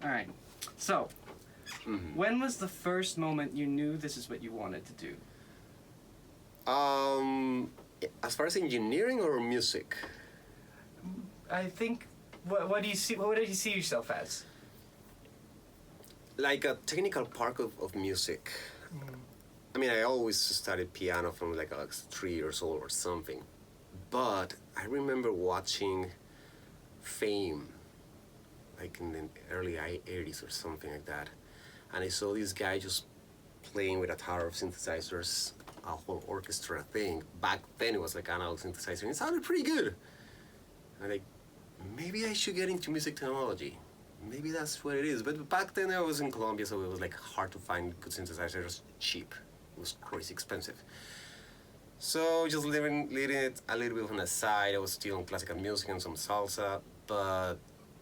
All right. So, when was the first moment you knew this is what you wanted to do? As far as engineering or music? I think. What do you see? What did you see yourself as? Like a technical part of music. I mean, I always studied piano from like I was 3 years old or something. But I remember watching Fame, like in the early 80s or something like that. And I saw this guy just playing with a tower of synthesizers, a whole orchestra thing. Back then it was like analog synthesizer, and it sounded pretty good. And like, maybe I should get into music technology. Maybe that's what it is. But back then I was in Colombia, so it was like hard to find good synthesizers cheap. It was crazy expensive. So just leaving it a little bit on the side. I was still in classical music and some salsa. But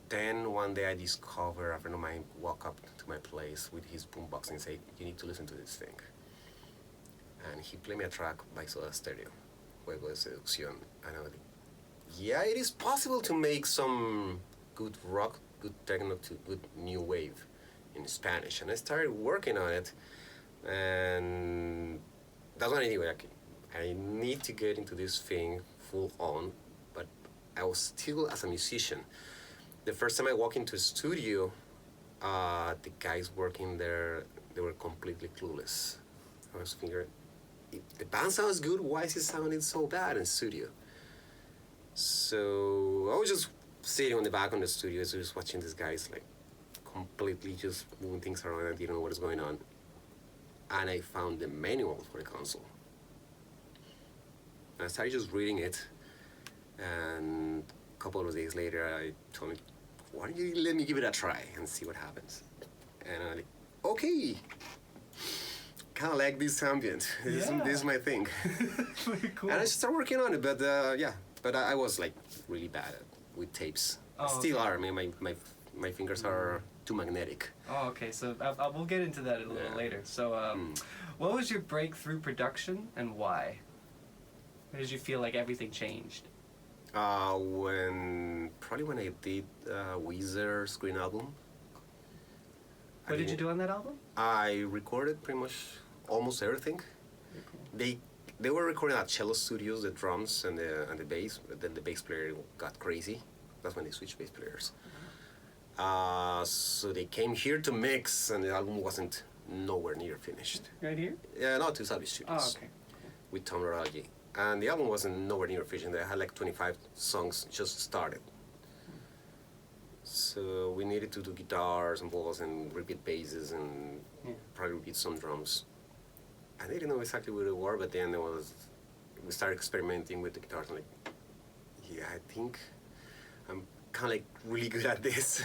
then one day I discovered a friend of mine walk up to my place with his boombox and say, "You need to listen to this thing." And he played me a track by Soda Stereo, Juego de Seducción. And I was like, yeah, it is possible to make some good rock, good techno, to good new wave in Spanish. And I started working on it. And that's what I knew. Like, I need to get into this thing full on, but I was still as a musician. The first time I walked into a studio, the guys working there, they were completely clueless. I was thinking, if the band sounds good, why is it sounding so bad in studio? So I was just sitting on the back of the studio, so just watching these guys like completely just moving things around. I didn't know what was going on. And I found the manual for the console. And I started just reading it, and a couple of days later, I told him, why don't you let me give it a try and see what happens? And I'm like, okay, kind of like this ambient. This is my thing. Very cool. And I started working on it, but but I was like really bad with tapes. Still are. I mean, my fingers are too magnetic. Oh, okay. So we'll get into that a little later. So, what was your breakthrough production and why? When did you feel like everything changed? Probably when I did Weezer's Green Album. What did you do on that album? I recorded pretty much almost everything. Cool. They were recording at cello studios, the drums and the bass, but then the bass player got crazy. That's when they switched bass players. So they came here to mix, and the album wasn't nowhere near finished. Right here? Yeah, not to Salvi Studios. Oh, okay. Cool. With Tom Loralgi. And the album wasn't nowhere near finished. They had like 25 songs just started. So we needed to do guitars and vocals and repeat basses and probably repeat some drums. I didn't know exactly what it were, but then we started experimenting with the guitars. I'm like, yeah, I think I'm kind of like really good at this.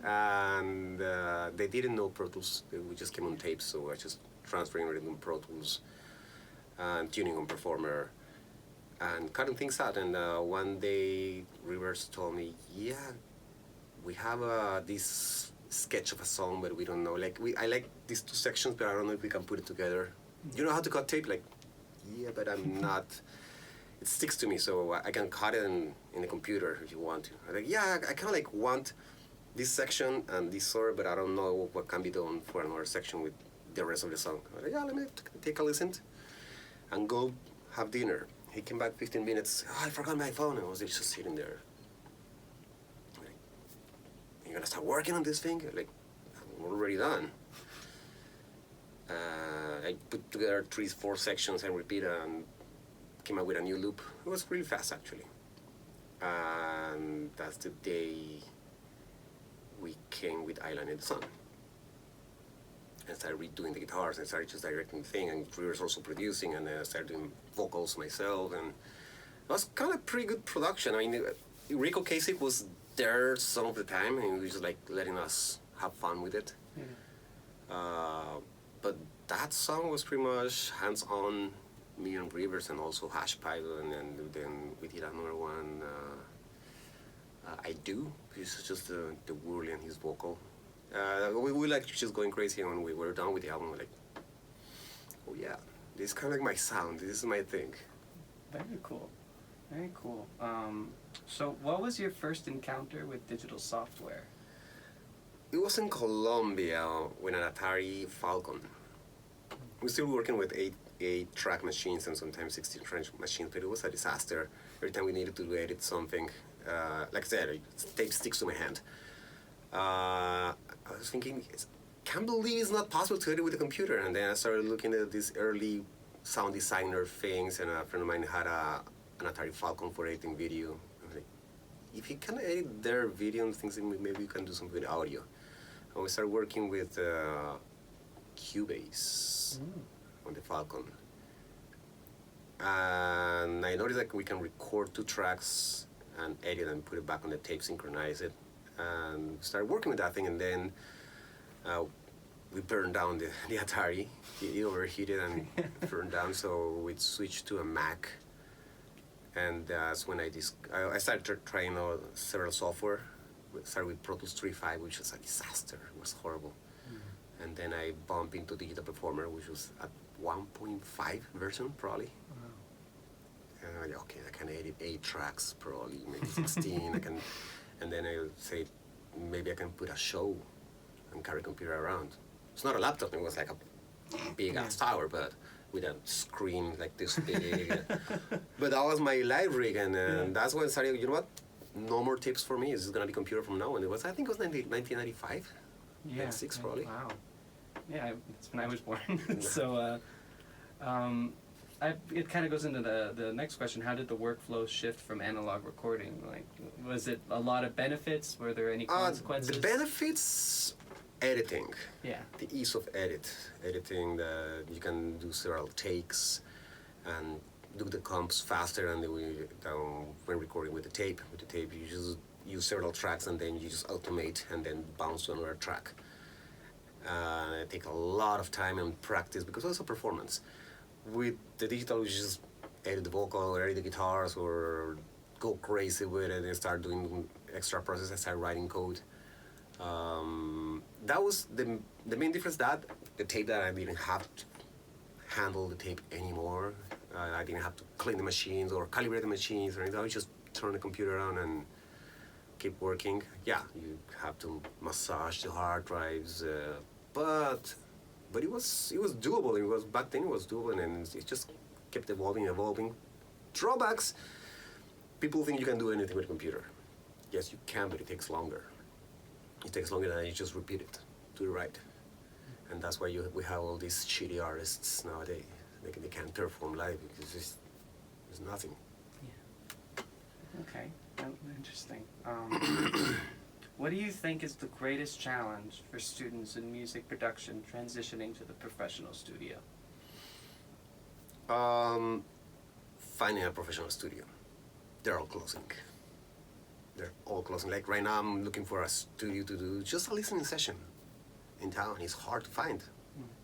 And they didn't know Pro Tools. We just came on tapes, so I was just transferring it on Pro Tools and tuning on Performer and cutting things out. And one day Rivers told me, yeah, we have this sketch of a song, but we don't know. Like I like these two sections, but I don't know if we can put it together. You know how to cut tape? Like, yeah, but I'm not. It sticks to me, so I can cut it in the computer if you want to. I'm like, yeah, I kind of like want this section and this sort, but I don't know what can be done for another section with the rest of the song. I'm like, yeah, let me take a listen and go have dinner. He came back 15 minutes. Oh, I forgot my phone. I was just sitting there. Like, you're gonna start working on this thing? Like, I'm already done. I put together 3-4 sections and repeated and came up with a new loop. It was really fast, actually. And that's the day we came with Island in the Sun. And started redoing the guitars and started just directing the thing, and Rivers also producing, and I started doing vocals myself, and it was kind of pretty good production. I mean, Rico Kasich was there some of the time, and he was just like letting us have fun with it. But that song was pretty much hands-on, me and Rivers, and also Hash Pipe, and then we did another one, I Do, which is just the Wurley and his vocal. We like just going crazy, and when we were done with the album, we're like, oh yeah, this is kind of like my sound, this is my thing. Very cool, very cool. So what was your first encounter with digital software? It was in Colombia with an Atari Falcon. We're still working with eight track machines and sometimes 16 track machines, but it was a disaster. Every time we needed to edit something, like I said, tape sticks to my hand. I was thinking, can't believe it's not possible to edit with a computer. And then I started looking at these early sound designer things, and a friend of mine had an Atari Falcon for editing video. I was like, if you can edit their video and things, maybe you can do something with audio. And we started working with Cubase on the Falcon. And I noticed that we can record 2 tracks and edit and put it back on the tape, synchronize it, and started working with that thing. And then we burned down the Atari. It overheated and burned down, so we switched to a Mac. And that's when I started trying out several software. We started with Pro Tools 3.5, which was a disaster. It was horrible. And then I bumped into Digital Performer, which was at 1.5 version, probably. And I like, okay, I can edit 8 tracks, probably, maybe 16. And then I would say, maybe I can put a show and carry a computer around. It's not a laptop, it was like a big-ass tower, but with a screen like this big. But that was my live rig, and that's when I started, you know what? No more tips for me. This is going to be computer from now. And it was, I think it was 1995. Yeah. 96 probably. Wow. Yeah, that's when I was born. So it kind of goes into the next question. How did the workflow shift from analog recording? Like, was it a lot of benefits? Were there any consequences? The benefits, editing. Yeah. The ease of editing. You can do several takes and do the comps faster than when recording with the tape. With the tape, you just use several tracks and then you just automate and then bounce to another track. It takes a lot of time and practice because it's a performance. With the digital, you just edit the vocal or edit the guitars or go crazy with it and start doing extra processes, start writing code. That was the main difference. That the tape, that I didn't have to handle the tape anymore. I didn't have to clean the machines or calibrate the machines or anything. I would just turn the computer on and keep working. Yeah, you have to massage the hard drives, but it was doable. It was back then. It was doable, and it just kept evolving. Drawbacks: people think you can do anything with a computer. Yes, you can, but it takes longer. It takes longer than you just repeat it, do it right, and that's why we have all these shitty artists nowadays. They can't perform live because there's nothing. Yeah. Okay. Interesting. What do you think is the greatest challenge for students in music production transitioning to the professional studio? Finding a professional studio. They're all closing. Like right now, I'm looking for a studio to do just a listening session in town. It's hard to find.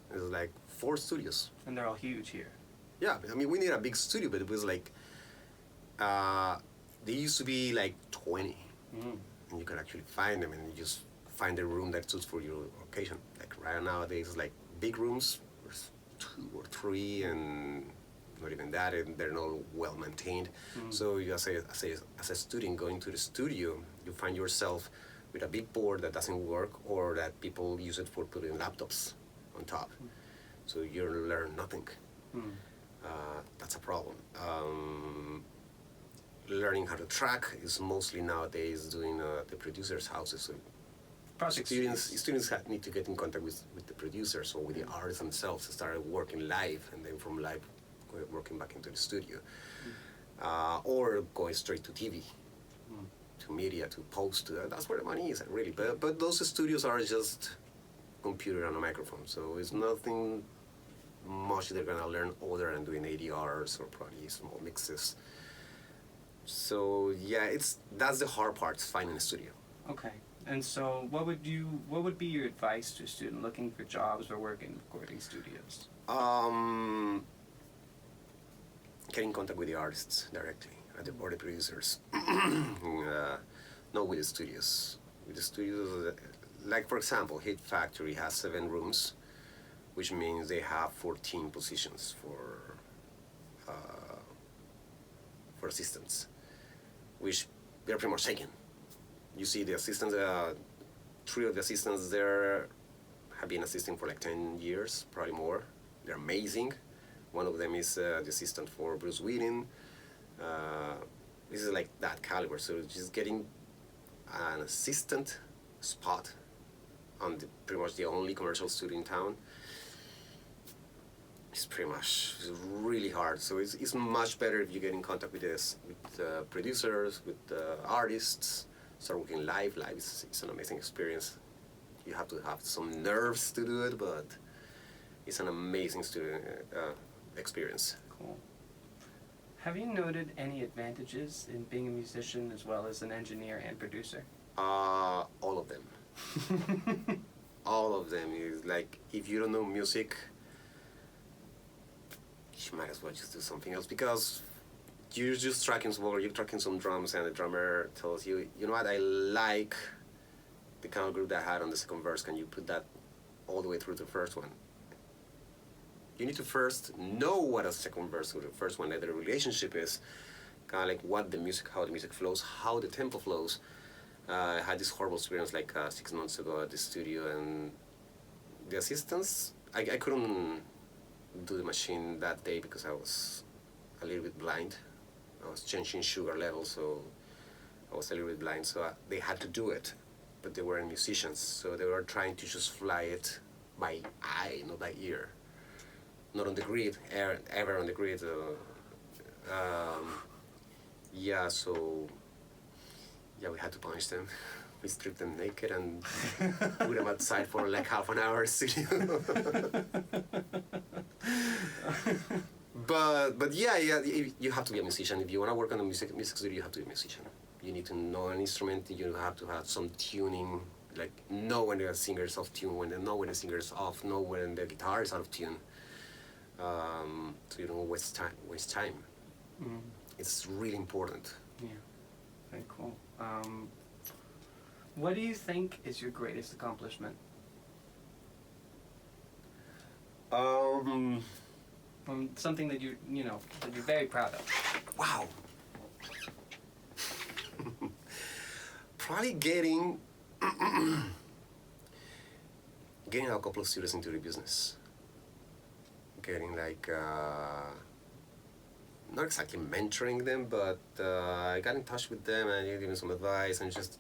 There's like 4 studios. And they're all huge here. Yeah, I mean, we need a big studio, but it was like, they used to be like 20. And you can actually find them, and you just find a room that suits for your occasion. Like right nowadays, like big rooms, there's 2 or 3, and not even that, and they're not well maintained. So you, as a student going to the studio, you find yourself with a big board that doesn't work, or that people use it for putting laptops on top. So you learn nothing. That's a problem. Learning how to track is mostly nowadays doing the producers' houses. So students need to get in contact with the producers or with the artists themselves to start working live, and then from live working back into the studio, or going straight to TV, to media, to post. That's where the money is, really. But those studios are just computer and a microphone, so it's nothing much they're gonna learn other than doing ADRs or probably small mixes. So yeah, that's the hard part, finding a studio. Okay. And so what would be your advice to a student looking for jobs or work in recording studios? Get in contact with the artists directly, or the producers. Not with the studios. With the studios, like for example, Hit Factory has 7 rooms, which means they have 14 positions for assistants, which they're pretty much taken. You see the assistants 3 of the assistants there have been assisting for like 10 years, probably more. They're amazing. One of them is the assistant for Bruce Whedon. This is like that caliber, so just getting an assistant spot on pretty much the only commercial studio in town is it's really hard. So it's much better if you get in contact with producers, with artists, start working live. Live is an amazing experience. You have to have some nerves to do it, but it's an amazing student experience. Cool. Have you noted any advantages in being a musician as well as an engineer and producer? All of them. All of them is like, if you don't know music, you might as well just do something else, because you're just tracking some drums, and the drummer tells you, you know what, I like the kind of group that I had on the second verse. Can you put that all the way through the first one? You need to first know what a second verse with the first one, that the relationship is, kind of like how the music flows, how the tempo flows. I had this horrible experience like 6 months ago at the studio, and the assistants, I couldn't do the machine that day because I was a little bit blind. I was changing sugar levels, so I was a little bit blind, so they had to do it, but they weren't musicians, so they were trying to just fly it by eye, not by ear. Not on the grid, ever on the grid. We had to punish them. We stripped them naked and put them outside for like half an hour studio. But you have to be a musician. If you want to work on a music studio, you have to be a musician. You need to know an instrument. You have to have some tuning, like know when the singer is off tune, know when the singer is off, know when the guitar is out of tune. So you don't waste time. Mm. It's really important. Yeah, very cool. What do you think is your greatest accomplishment? Something that you're very proud of. Wow. Probably getting a couple of students into the business. Getting like, not exactly mentoring them, but I got in touch with them and gave them some advice, and just,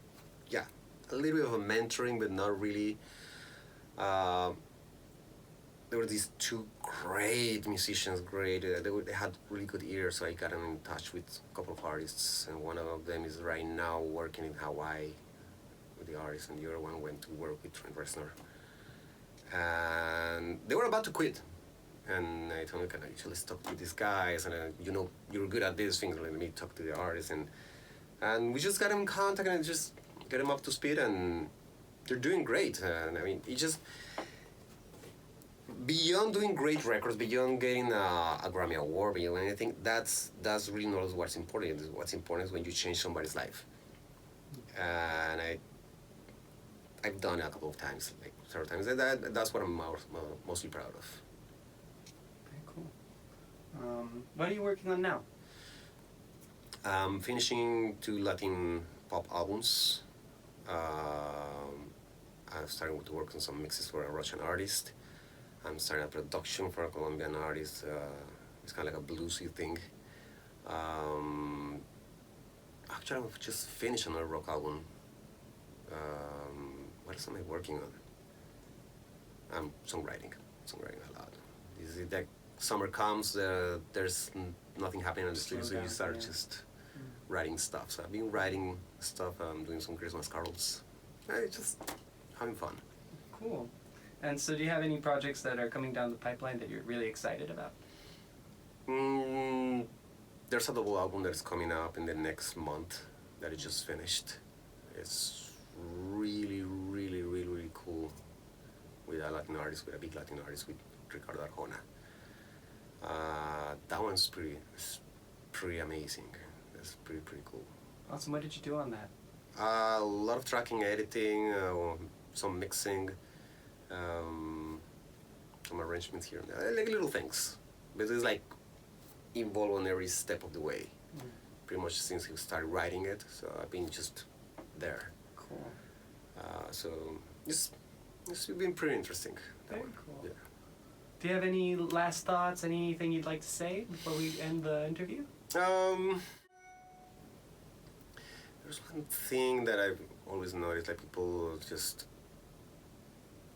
a little bit of a mentoring, but not really. There were these 2 great musicians, they had really good ears, so I got them in touch with a couple of artists, and one of them is right now working in Hawaii with the artist, and the other one went to work with Trent Reznor. And they were about to quit. And I told him, can I just talk to these guys? And you're good at these things, let me talk to the artists. And we just got in contact and just get them up to speed, and they're doing great. And I mean, it just, beyond doing great records, beyond getting a Grammy Award, beyond anything, that's really not what's important. What's important is when you change somebody's life. And I've done it a couple of times, like several times. And that's what I'm mostly proud of. What are you working on now? I'm finishing 2 Latin pop albums. I'm starting to work on some mixes for a Russian artist. I'm starting a production for a Colombian artist. It's kind of like a bluesy thing. Actually, I've just finished another rock album. What else am I working on? I'm songwriting a lot. This is like, summer comes, there's nothing happening in the studio, so you start just writing stuff. So I've been writing stuff, I'm doing some Christmas carols. Just having fun. Cool. And so do you have any projects that are coming down the pipeline that you're really excited about? There's a double album that's coming up in the next month that I just finished. It's really, really, really, really cool with a Latin artist, with a big Latin artist, with Ricardo Arjona. That one's pretty amazing. That's pretty cool. Awesome. What did you do on that? A lot of tracking, editing, some mixing, some arrangements here and there, like little things. But it's like involved on every step of the way. Pretty much since he started writing it, so I've been just there. Cool. So it's been pretty interesting. That Very one. cool. Yeah. Do you have any last thoughts? Anything you'd like to say before we end the interview? There's one thing that I've always noticed, like people just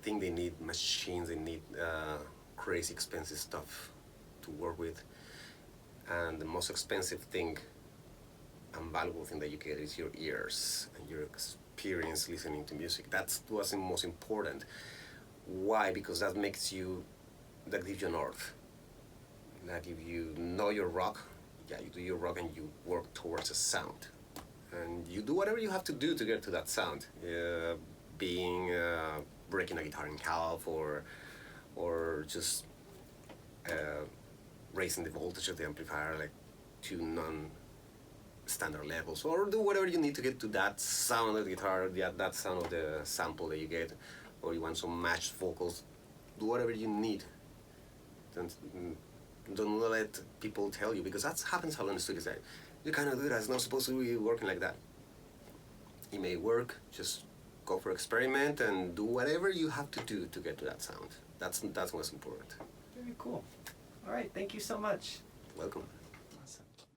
think they need machines, they need crazy expensive stuff to work with, and the most expensive thing and valuable thing that you get is your ears and your experience listening to music. That's what's the most important. Why? Because that gives you an north. Like if you know your rock, yeah, you do your rock and you work towards a sound. And you do whatever you have to do to get to that sound. Being breaking a guitar in half, or just raising the voltage of the amplifier like to non-standard levels, or do whatever you need to get to that sound of the guitar, that sound of the sample that you get, or you want some matched vocals. Do whatever you need. Don't let people tell you, because that happens a lot in the studios. That you cannot do that. It's not supposed to be working like that. It may work. Just go for experiment and do whatever you have to do to get to that sound. That's what's important. Very cool. All right. Thank you so much. Welcome.